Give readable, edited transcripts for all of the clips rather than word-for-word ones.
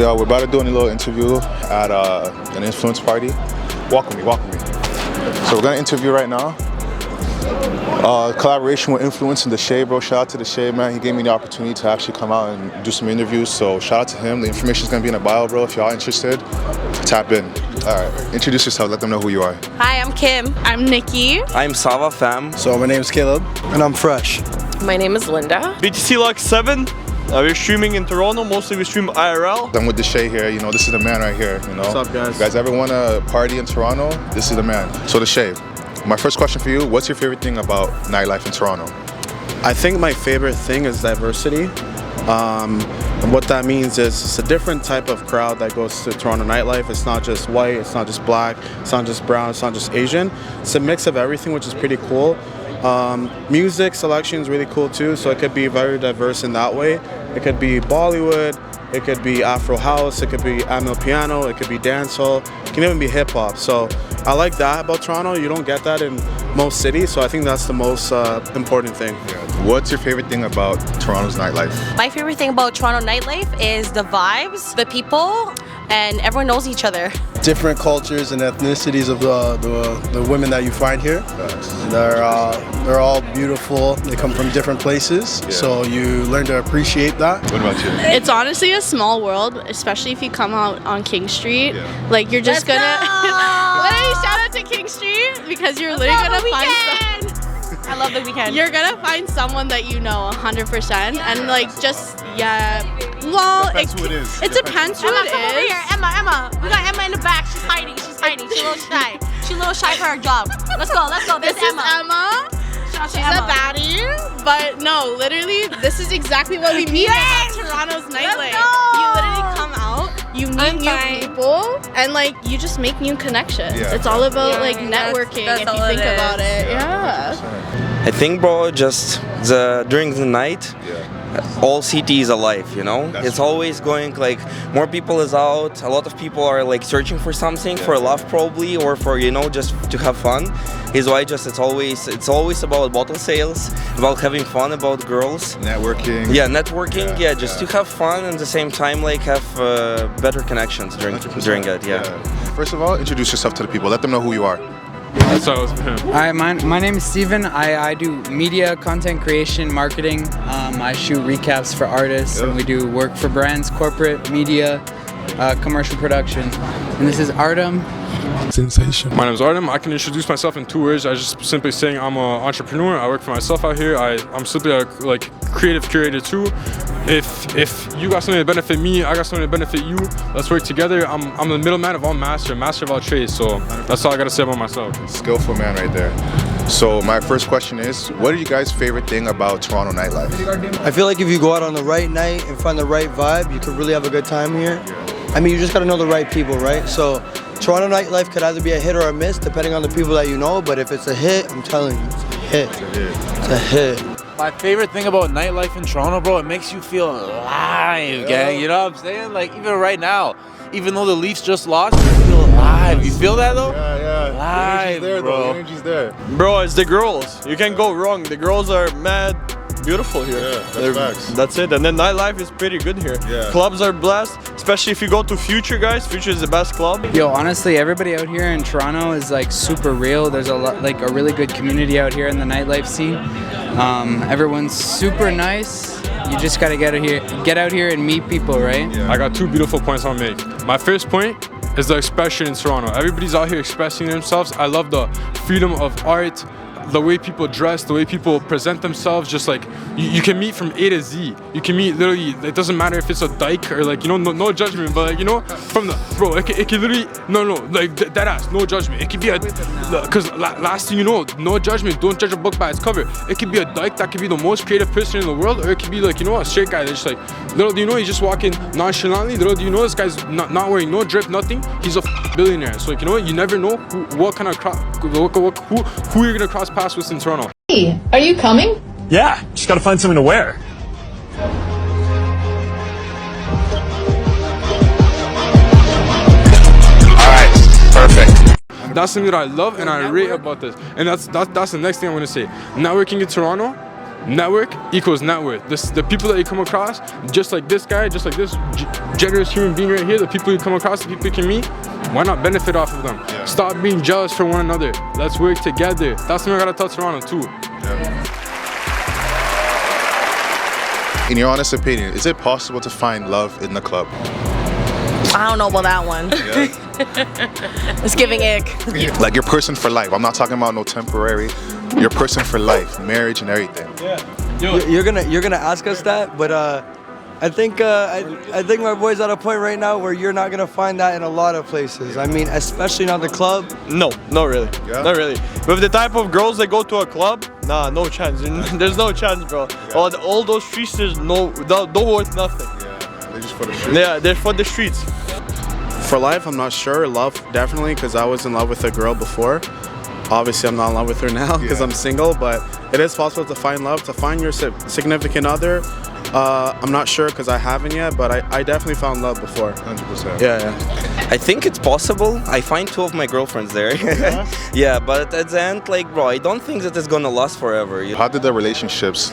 Yeah, we're about to do a little interview at an influence party. Walk with me, walk with me. So we're gonna interview right now. Collaboration with Influence and the Shade, bro. Shout out to the Shade, man. He gave me the opportunity to actually come out and do some interviews. So shout out to him. The information is gonna be in the bio, bro. If y'all interested, tap in. All right, introduce yourself. Let them know who you are. Hi, I'm Kim. I'm Nikki. I'm Sava fam. So my name's Caleb. And I'm Fresh. My name is Linda. BTC Lux 7. We're streaming in Toronto. Mostly we stream IRL. I'm with the Shay here. You know, this is the man right here. You know. What's up, guys? You guys ever want to party in Toronto? This is the man. So the Shay. My first question for you: what's your favorite thing about nightlife in Toronto? I think my favorite thing is diversity. And what that means is it's a different type of crowd that goes to Toronto nightlife. It's not just white, it's not just black, it's not just brown, it's not just Asian. It's a mix of everything, which is pretty cool. Music selection is really cool too, so it could be very diverse in that way. It could be Bollywood, it could be Afro house, it could be Amil piano, it could be dancehall, it can even be hip hop. So I like that about Toronto. You don't get that in most cities, so I think that's the most important thing. What's your favorite thing about Toronto's nightlife? My favorite thing about Toronto nightlife is the vibes, the people, and everyone knows each other. Different cultures and ethnicities of the women that you find here. They're all beautiful. They come from different places, so you learn to appreciate that. What about you? It's honestly a small world, especially if you come out on King Street. Like you're just gonna literally shout out to King Street because you're literally gonna find I love the weekend. you're gonna find someone that you know 100%, and like just well, Depends who it is. it depends who Emma, it come over is. here. Emma. We got Emma in the back. She's hiding. She's a little shy. She's a little shy for her job. Let's go. This This is Emma. Shout out to She's Emma. a baddie, but no, literally, this is exactly what we mean at Toronto's nightlife. go! You literally come out, you meet new people, and like you just make new connections. Yeah, it's all about like that's networking if all you think it is. about it. Yeah. 100%. I think, bro, just during the night, all city is alive, you know? That's it's true. always going like more people is out. A lot of people are like searching for something, for love probably, or for, you know, just to have fun. Is why just it's always about bottle sales, about having fun, about girls. Networking. Yeah, networking. Yeah, just to have fun and at the same time like have better connections during it. Yeah. First of all, introduce yourself to the people. Let them know who you are. Hi, my name is Steven. I do media, content creation, marketing. I shoot recaps for artists, and we do work for brands, corporate, media, commercial production. And this is Artem. Sensation. My name is Artem. I can introduce myself in 2 words. I just simply saying I'm an entrepreneur. I work for myself out here. I'm simply a creative curator too. If you got something to benefit me, I got something to benefit you. Let's work together. I'm the middleman of all master of all trades. So that's all I gotta say about myself. Skillful man right there. So my first question is, what are you guys' favorite thing about Toronto nightlife? I feel like if you go out on the right night and find the right vibe, you could really have a good time here. I mean, you just gotta know the right people, right? So Toronto nightlife could either be a hit or a miss, depending on the people that you know. But if it's a hit, I'm telling you, it's a hit. It's a hit. My favorite thing about nightlife in Toronto, bro, it makes you feel alive, gang. You know what I'm saying? Like, even right now, even though the Leafs just lost, you feel alive. You feel that, though? Yeah. Alive, The energy's there, bro. though. The energy's there. Bro, it's the girls. You can't go wrong. The girls are mad beautiful here. Yeah, that's facts. That's it. And then nightlife is pretty good here. Yeah. Clubs are blessed, especially if you go to Future, guys. Future is the best club. Yo, honestly, everybody out here in Toronto is like super real. There's a really good community out here in the nightlife scene. Everyone's super nice. You just gotta get out here and meet people, right? I got 2 beautiful points I'll make. My first point is the expression in Toronto. Everybody's out here expressing themselves. I love the freedom of art, the way people dress, the way people present themselves. Just like you can meet from A to Z. You can meet literally. It doesn't matter if it's a dyke or like, you know, no judgment, but like, you know, from the bro, it can literally like dead ass, no judgment. It could be a because last thing you know, no judgment. Don't judge a book by its cover. It could be a dyke that could be the most creative person in the world, or it could be like, you know, a straight guy that's just like, little do you know, he's just walking nonchalantly. Little do you know, this guy's not wearing no drip, nothing. He's a billionaire. So like, you know, you never know what kind of who you're gonna cross paths with in Toronto. Hey, are you coming? Yeah, just gotta find something to wear. Alright, perfect. That's something that I love and I rate about this. And that's the next thing I'm gonna say. Networking in Toronto, network equals net worth. The people that you come across, just like this guy, just like this generous human being right here, the people you come across, the people you can meet, why not benefit off of them? Yeah. Stop being jealous for one another. Let's work together. That's something I gotta tell Toronto too. In your honest opinion, is it possible to find love in the club? I don't know about that one. It's giving ick. Like your person for life. I'm not talking about no temporary. Your person for life, marriage and everything. You're gonna ask us that, but I think my boy's at a point right now where you're not gonna find that in a lot of places. I mean, especially not the club. No, not really. Yeah? Not really. With the type of girls that go to a club, nah, no chance. There's no chance, bro. Yeah. All those streets, there's no worth nothing. Yeah, they're just for the streets. Yeah, they're for the streets. For life, I'm not sure. Love, definitely, because I was in love with a girl before. Obviously, I'm not in love with her now because I'm single, but it is possible to find love, to find your significant other. I'm not sure because I haven't yet, but I definitely found love before. 100%. Yeah. I think it's possible. I find 2 of my girlfriends there. Yeah, but at the end, like, bro, I don't think that it's gonna last forever. How did the relationships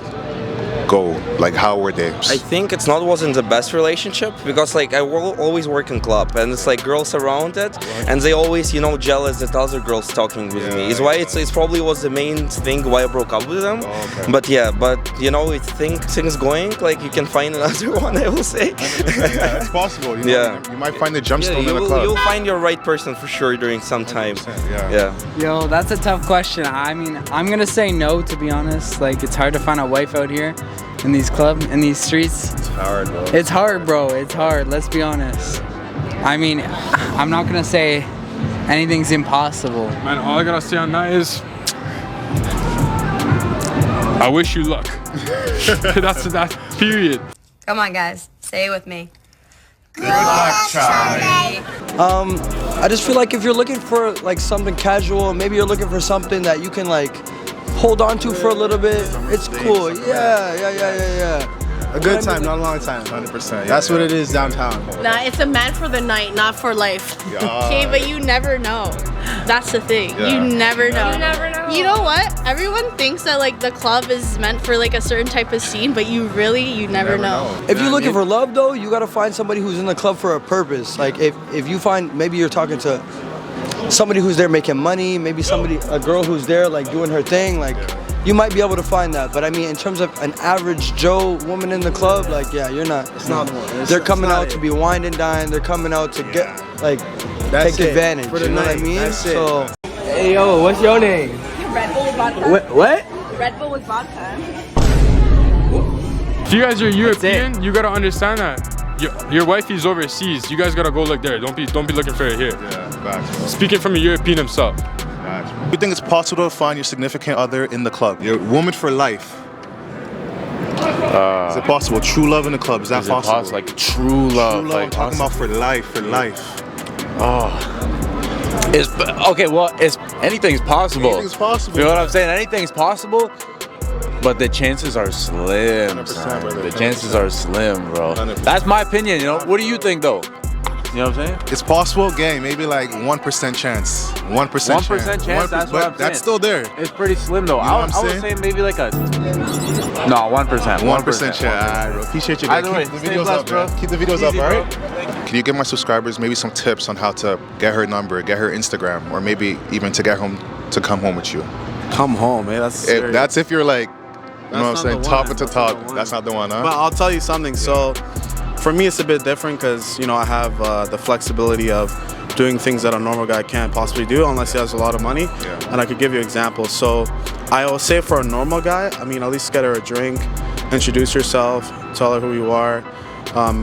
go? Like, how were they? I think wasn't the best relationship because like I will always work in club and it's like girls around it and they always jealous that other girls talking with me. It's why it's probably was the main thing why I broke up with them. But I think things going like you can find another one. I will say. Yeah, it's possible. You might find the gemstone in the club. You'll find your right person for sure during some time. Yeah. Yo, that's a tough question. I mean, I'm gonna say no, to be honest. Like, it's hard to find a wife out here in these streets. It's hard, bro. It's hard, bro. It's hard. Let's be honest. I mean, I'm not gonna say anything's impossible. Man, all I gotta say on that is, I wish you luck. That's period. Come on, guys. Say it with me. Good luck, Charlie. I just feel like if you're looking for like something casual, maybe you're looking for something that you can like hold on to for a little bit. It's cool. Yeah. A good time, not a long time. 100%. That's what it is downtown. Nah, it's a man for the night, not for life. Okay, but you never know. That's the thing. Yeah. You never know. You never know. You know what? Everyone thinks that like the club is meant for like a certain type of scene, but you never know. If you're looking for love though, you gotta find somebody who's in the club for a purpose. Like if you find, maybe you're talking to somebody who's there making money, maybe a girl who's there like doing her thing, like you might be able to find that. But I mean, in terms of an average Joe woman in the club, like you're not. It's not the one. They're coming out to be wine and dine. They're coming out to get take advantage. For the you know what I night. mean? That's it. So. Hey yo, what's your name? Red Bull with vodka. What? Red Bull with vodka. If you guys are European, you gotta understand that your wifey's overseas. You guys gotta go look there. Don't be looking for her here. Yeah, facts. Speaking from a European himself. Do you think it's possible to find your significant other in the club? Your woman for life. Is it possible? True love in the club, is that possible? Like true love. True love, I'm talking about for life, Anything's possible. Anything's possible. You know what I'm saying? Anything's possible, but the chances are slim. 100%, son. brother, The chances are slim, bro. 100%. That's my opinion. What do you think, though? You know what I'm saying? It's possible, gang, maybe like 1% chance. 1% 1% chance. That's what I'm saying. That's still there. It's pretty slim, though. You know I what I'm would say maybe like a 1%. 1% chance. Alright, bro. Appreciate you, guys. Either way, Keep the stay videos blessed, up, bro. man. Keep the videos Easy, up, bro. alright? Can you give my subscribers maybe some tips on how to get her number, get her Instagram, or maybe even to come home with you? Come home, man. That's serious. That's if you're like, you know what I'm That's saying, not the top one. of the That's not top. the one. That's not the one, huh? But I'll tell you something. So for me, it's a bit different because, I have the flexibility of doing things that a normal guy can't possibly do unless he has a lot of money. Yeah. And I could give you examples. So I will say for a normal guy, at least get her a drink, introduce yourself, tell her who you are,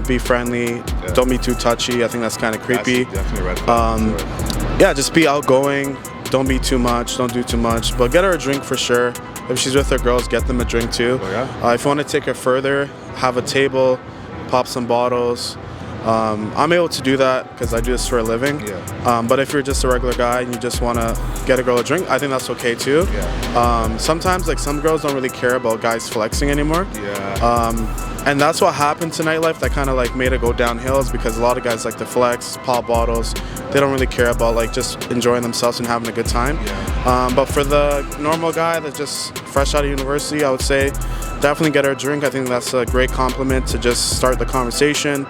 be friendly, don't be too touchy. I think that's kind of creepy. That's definitely red flag, for sure. Just be outgoing. Don't be too much. Don't do too much. But get her a drink for sure. If she's with her girls, get them a drink too. Oh, yeah? If you want to take her further, have a table, pop some bottles. I'm able to do that because I do this for a living. Yeah. But if you're just a regular guy and you just want to get a girl a drink, I think that's okay too. Yeah. Sometimes some girls don't really care about guys flexing anymore. Yeah. And that's what happened to Nightlife that kind of like made it go downhill, is because a lot of guys like to flex, pop bottles. They don't really care about like just enjoying themselves and having a good time. But for the normal guy that's just fresh out of university, I would say definitely get her a drink. I think that's a great compliment to just start the conversation,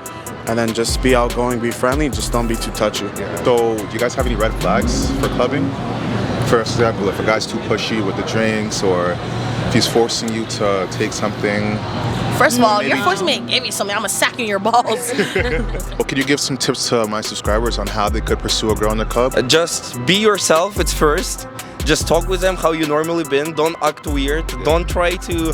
and then just be outgoing, be friendly, just don't be too touchy. So, do you guys have any red flags for clubbing? For example, if a guy's too pushy with the drinks, or if he's forcing you to take something. First of all, you're forcing me to give you something. I'm a sack in your balls. Well, could you give some tips to my subscribers on how they could pursue a girl in the club? Just be yourself, it's first. Just talk with them how you normally been. Don't act weird. Don't try to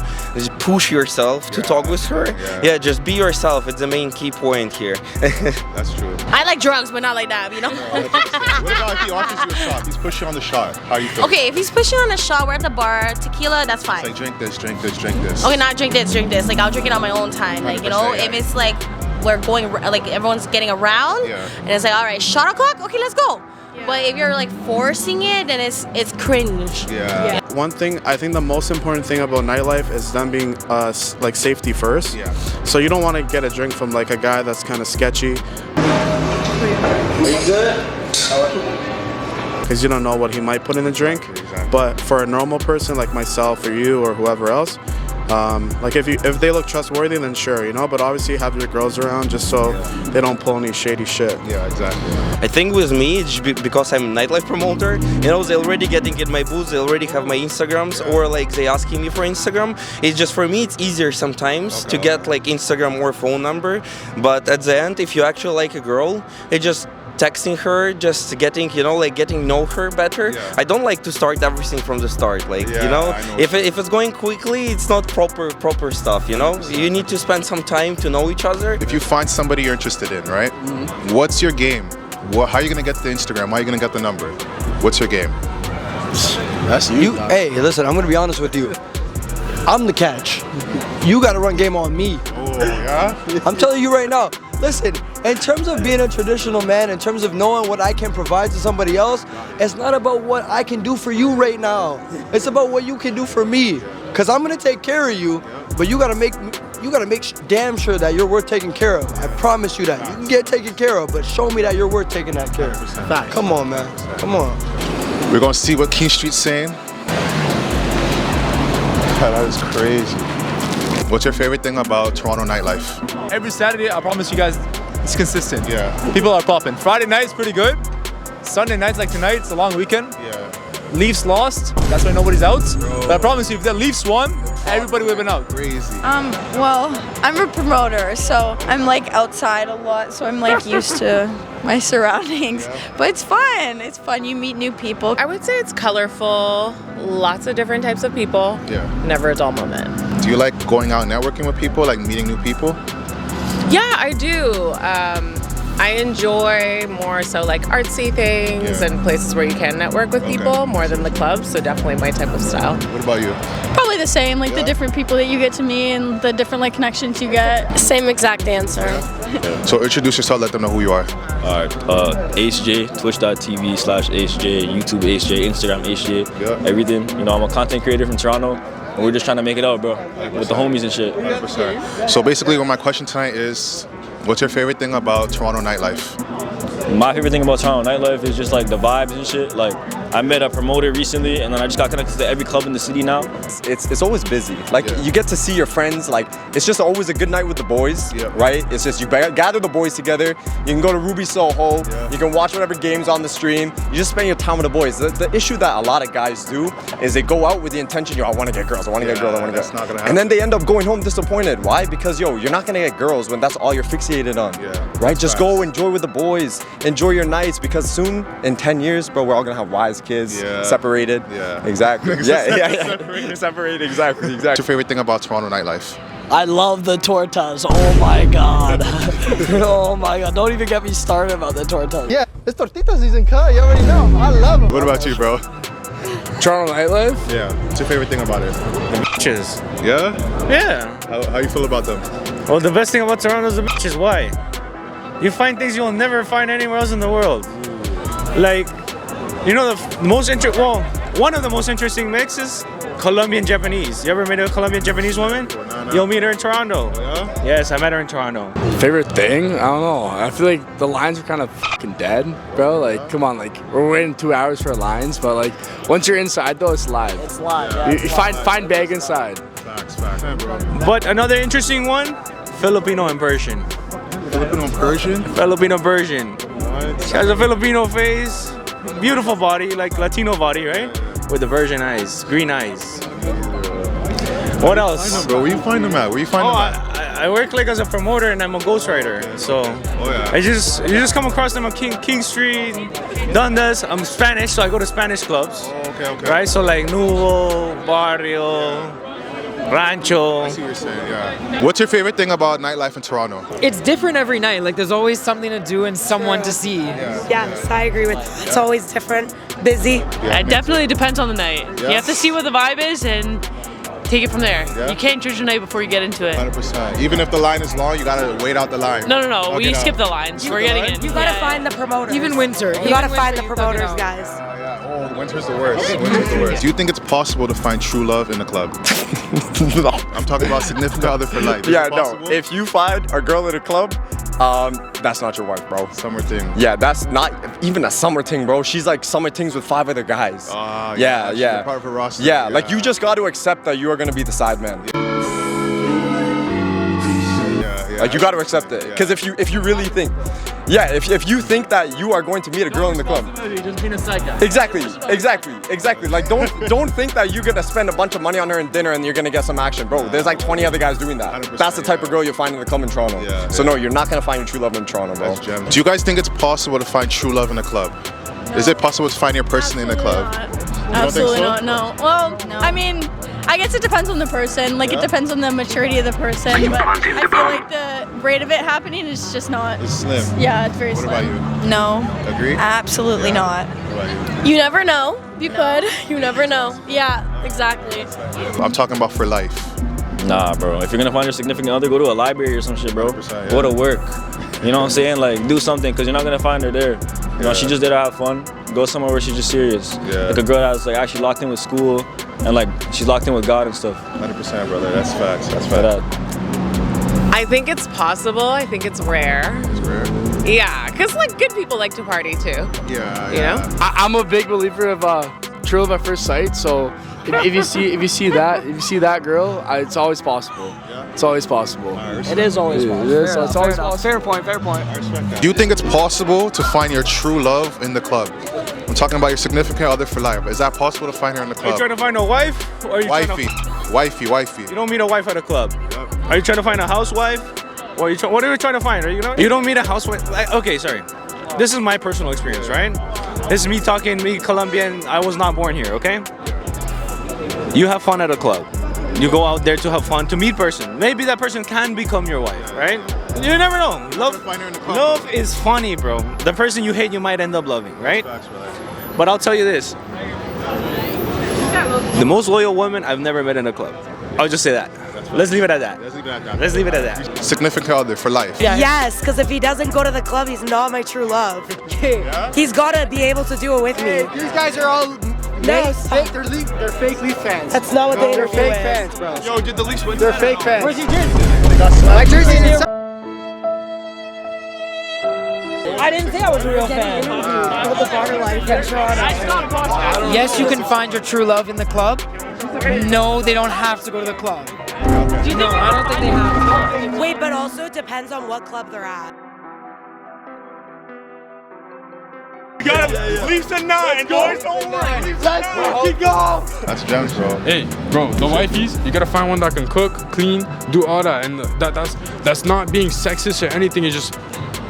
push yourself to talk with her. Yeah, just be yourself. It's the main key point here. That's true. I like drugs, but not like that, you know? What about if he offers you a shot? He's pushing on the shot. How you feel? Okay, if he's pushing on a shot, we're at the bar, tequila, that's fine. It's like drink this, drink this, drink this. Okay, not drink this, drink this. Like, I'll drink it on my own time. Like, you know, if it's like we're going, like everyone's getting around, and it's like, all right, shot o'clock? Okay, let's go. But if you're like forcing it, then it's cringe. One thing, I think the most important thing about Nightlife is them being like safety first. So you don't want to get a drink from like a guy that's kind of sketchy. Are you good? Because you don't know what he might put in the drink. But for a normal person like myself or you or whoever else, like if they look trustworthy, then sure, you know. But obviously have your girls around just so they don't pull any shady shit. Yeah, exactly. I think with me, it's because I'm a nightlife promoter, you know, they already getting in my booth, they already have my Instagrams, or like they asking me for Instagram. It's just for me, it's easier sometimes to get like Instagram or phone number. But at the end, if you actually like a girl, it just texting her, just getting, you know, like getting know her better. I don't like to start everything from the start, like, you know, if it's going quickly, it's not proper stuff, you know. You need to spend some time to know each other. If you find somebody you're interested in, right? What's your game? How are you gonna get the Instagram? How are you gonna get the number? What's your game? That's you. Hey, listen, I'm gonna be honest with you. I'm the catch. You gotta run game on me. Oh, yeah? I'm telling you right now. Listen, in terms of being a traditional man, in terms of knowing what I can provide to somebody else, it's not about what I can do for you right now. It's about what you can do for me. Cause I'm gonna take care of you, but you gotta make damn sure that you're worth taking care of. I promise you that. You can get taken care of, but show me that you're worth taking that care of. Come on, man. Come on. We're gonna see what King Street's saying. God, that is crazy. What's your favorite thing about Toronto nightlife? Every Saturday, I promise you guys, it's consistent. People are popping. Friday night's pretty good. Sunday nights like tonight, it's a long weekend. Leafs lost, that's why nobody's out. But I promise you, if the Leafs won, everybody would have been out. Crazy. Well, I'm a promoter, so I'm like outside a lot, so I'm like used to my surroundings. But it's fun. It's fun. You meet new people. I would say it's colorful, lots of different types of people. Never a dull moment. Do you like going out networking with people, like meeting new people? Yeah, I do. I enjoy more so like artsy things and places where you can network with people more than the clubs, so definitely my type of style. What about you? Probably the same, like the different people that you get to meet and the different like connections you get. Same exact answer. So introduce yourself, let them know who you are. Alright, HJ, twitch.tv/HJ, YouTube HJ, Instagram HJ, everything. You know, I'm a content creator from Toronto. And we're just trying to make it out, bro, with the homies and shit. 100%. So basically, my question tonight is, what's your favorite thing about Toronto nightlife? My favorite thing about Toronto nightlife is just like the vibes and shit. Like, I met a promoter recently, and then I just got connected to every club in the city now. It's always busy. Like, you get to see your friends. Like, it's just always a good night with the boys, right? It's just you gather the boys together. You can go to Ruby Soho. You can watch whatever games on the stream. You just spend your time with the boys. The issue that a lot of guys do is they go out with the intention, yo, I want to get girls. I want to get girls. I want to get. Not gonna happen. And then they end up going home disappointed. Why? Because yo, you're not gonna get girls when that's all you're fixated on. Right? Just go enjoy with the boys. Enjoy your nights, because soon in 10 years, bro, we're all gonna have wives, kids, separated. Exactly. Separated. Exactly. What's your favorite thing about Toronto nightlife? I love the tortas. Oh my god. Oh my god. Don't even get me started about the tortas. Yeah, it's tortita season, cut. You already know. I love them. What about you, bro? Toronto nightlife? Yeah. What's your favorite thing about it? The bitches. Yeah? Yeah. How you feel about them? Well, the best thing about Toronto is the bitches. Why? You find things you'll never find anywhere else in the world. Like, you know, one of the most interesting mixes Colombian Japanese. You ever met a Colombian Japanese woman? You'll meet her in Toronto. Yeah? Yes, I met her in Toronto. Favorite thing? I don't know. I feel like the lines are kind of fucking dead, bro. Like, come on, like we're waiting 2 hours for lines, but like once you're inside though, it's live. It's live. You find bag inside. Facts, bro. But another interesting one, Filipino and Persian. Filipino and Persian? Filipino Persian. She has a Filipino face, beautiful body, like Latino body, right? With the Persian eyes, green eyes. What else? Bro, where you find them at? Where you find them at? I work like as a promoter and I'm a ghostwriter. So you just come across them on King Street, Dundas. I'm Spanish, so I go to Spanish clubs. Okay. Right? So like Nuevo, Barrio, Rancho. I see what you're saying, yeah. What's your favorite thing about nightlife in Toronto? It's different every night. Like there's always something to do and someone to see. Yes, I agree with that. It's always different, busy. It definitely depends on the night. Yeah. You have to see what the vibe is and take it from there. Yeah. You can't judge the night before you get into it. 100%. Even if the line is long, you gotta wait out the line. No. We skip the lines. We're getting in. You gotta find the promoters. Even winter. You gotta find the promoters, guys. Oh, winter's the worst. Do you think it's possible to find true love in the club? No. I'm talking about significant other for life. Is Yeah, it no. possible? If you find a girl at a club, that's not your wife, bro. Summer thing. Yeah, that's not even a summer thing, bro. She's like summer things with 5 other guys. She's a part of her roster. Yeah, like you just got to accept that you are gonna be the side man. Like you got to accept it, because if you really think, if you think that you are going to meet a girl in the club, Just being a side guy. exactly. Like don't think that you're gonna spend a bunch of money on her in dinner and you're gonna get some action, bro. There's like 20 other guys doing that. That's the type of girl you'll find in the club in Toronto. So no, you're not gonna find your true love in Toronto, bro. Do you guys think it's possible to find true love in a club? Is it possible to find your person in a club? Absolutely not. No. Well, I mean, I guess it depends on the person. Like it depends on the maturity of the person. But I feel like the rate of it happening is just not. It's slim. Yeah, it's very What slim. about you? No. Agree? Absolutely not. What about you? You never know. You could. You never know. Yeah, exactly. I'm talking about for life. Nah, bro. If you're gonna find your significant other, go to a library or some shit, bro. Go to work. You know what I'm saying? Like, do something, because you're not gonna find her there. You know, she just there to have fun. Go somewhere where she's just serious. Like a girl that's like actually locked in with school and like she's locked in with God and stuff. 100%, brother. That's facts. That's facts. I think it's possible. I think it's rare. It's rare. Yeah, because like good people like to party too. Yeah. You know? I'm a big believer of true love at first sight. So if you see that girl, it's always possible. It's always possible. It is always possible. It is. It's always possible. Fair point. Do you think it's possible to find your true love in the club? I'm talking about your significant other for life. Is that possible to find her in the Are you club? trying to find a wife? Or are you Wifey. You don't meet a wife at a club. Are you trying to find a housewife? Or what are you trying to find? You don't meet a housewife. Okay, sorry. This is my personal experience, right? This is me Colombian. I was not born here, okay? You have fun at a club. You go out there to have fun, to meet person. Maybe that person can become your wife, right? You never know. Love is funny, bro. The person you hate, you might end up loving, right? But I'll tell you this. The most loyal woman I've never met in a club. I'll just say that. Let's leave it at that. Let's leave it at that. Significant other for life. Yes, because if he doesn't go to the club, he's not my true love. He's gotta be able to do it with me. These guys are all fake. They're fake Leaf fans. That's not what they They're interview fake is. fans, bro. Yo, did the Leafs win? They're fake fans. Where's your jersey? My jersey is inside. I didn't say I was a real fan. The bar life in Toronto. Yes, you can find your true love in the club. No, they don't have to go to the club. No, I don't think they have to. Wait, but also it depends on what club they're at. We got Leafs at 9, boys. Don't worry. Let's fucking go. That's gems, bro. Hey, bro, the wifeys, you gotta find one that can cook, clean, do all that, and that's not being sexist or anything. It's just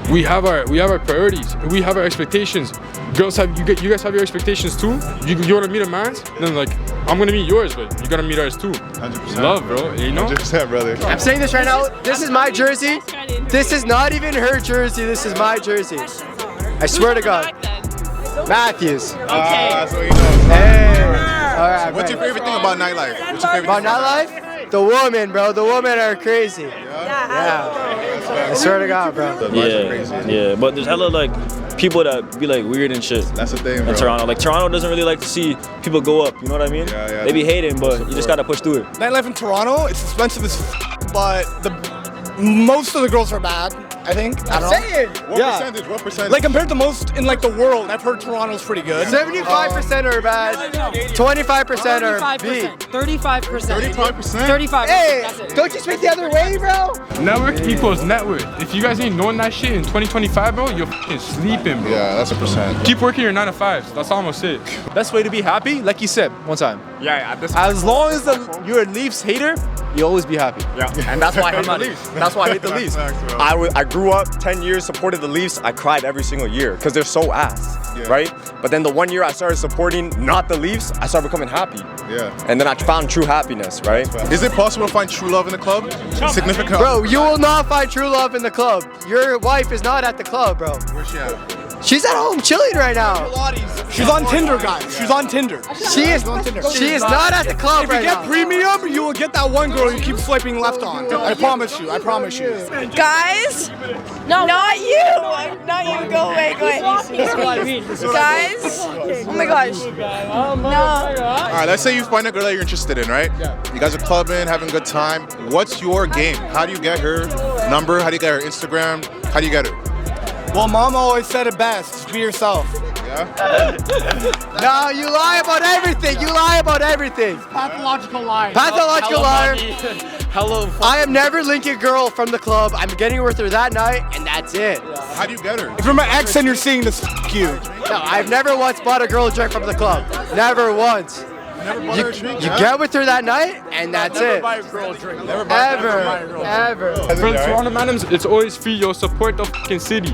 we have our priorities, we have our expectations. Girls you guys have your expectations too. You wanna meet a man's, then like I'm gonna meet yours, but you gotta meet ours too. 100%. Love, bro. You know. 100%, brother. I'm saying this right now. This is my jersey. This is not even her jersey. This is my jersey. I swear to God. Matthews. Okay. That's what he knows. Hey. All right. What's your favorite thing about nightlife? What's your favorite About nightlife? The women, bro. The women are crazy. Yeah. I swear to God, bro. Yeah. But there's hella like people that be like weird and shit. That's the thing, bro. In Toronto, like Toronto doesn't really like to see people go up. You know what I mean? Yeah. They be hating, but you just gotta push through it. Nightlife in Toronto, it's expensive as but most of the girls are bad. I think. I don't know. What percentage? Like compared to most in like the world, I've heard Toronto's pretty good. 75% are bad. 25% are B. 35%. 35%? 35%. Hey, That's it. don't you speak the other way, bro? Network equals net worth. If you guys ain't knowing that shit in 2025, bro, you're fucking sleeping, bro. Yeah, that's a percent. Keep working your 9 to 5s. That's all I'm gonna say. Best way to be happy, like you said one time. Yeah. As long as you're a Leafs hater, you'll always be happy. Yeah, and that's why I hate the Leafs. That's why I hate the Leafs. I grew up 10 years supported the Leafs. I cried every single year because they're so ass, right? But then the 1 year I started supporting not the Leafs, I started becoming happy. Yeah. And then I found true happiness, right? Is it possible to find true love in the club? Significant. Bro, you will not find true love in the club. Your wife is not at the club, bro. Where's she at? She's at home chilling right now. She's on Tinder, guys. She's on Tinder. She is not at the club right now. If you get premium, you will get that one girl you keep swiping left on. I promise you. Guys, not you. Not you. Go away. Guys, oh my gosh. No. All right, let's say you find a girl that you're interested in, right? Yeah. You guys are clubbing, having a good time. What's your game? How do you get her number? How do you get her Instagram? How do you get her? Well, Mom always said it best. Just be yourself. Yeah? No, you lie about everything. Pathological liar. Pathological liar. Hello. I am never linking a girl from the club. I'm getting with her that night, and that's it. How do you get her? If you're my ex and you're seeing this, f*** you. No, I've never once bought a girl a drink from the club. Never once. Never bought her a drink, You get with her that night, and that's it. Buy a girl a drink. Ever. For the Toronto Madams, it's always free. Yo, support the fucking city.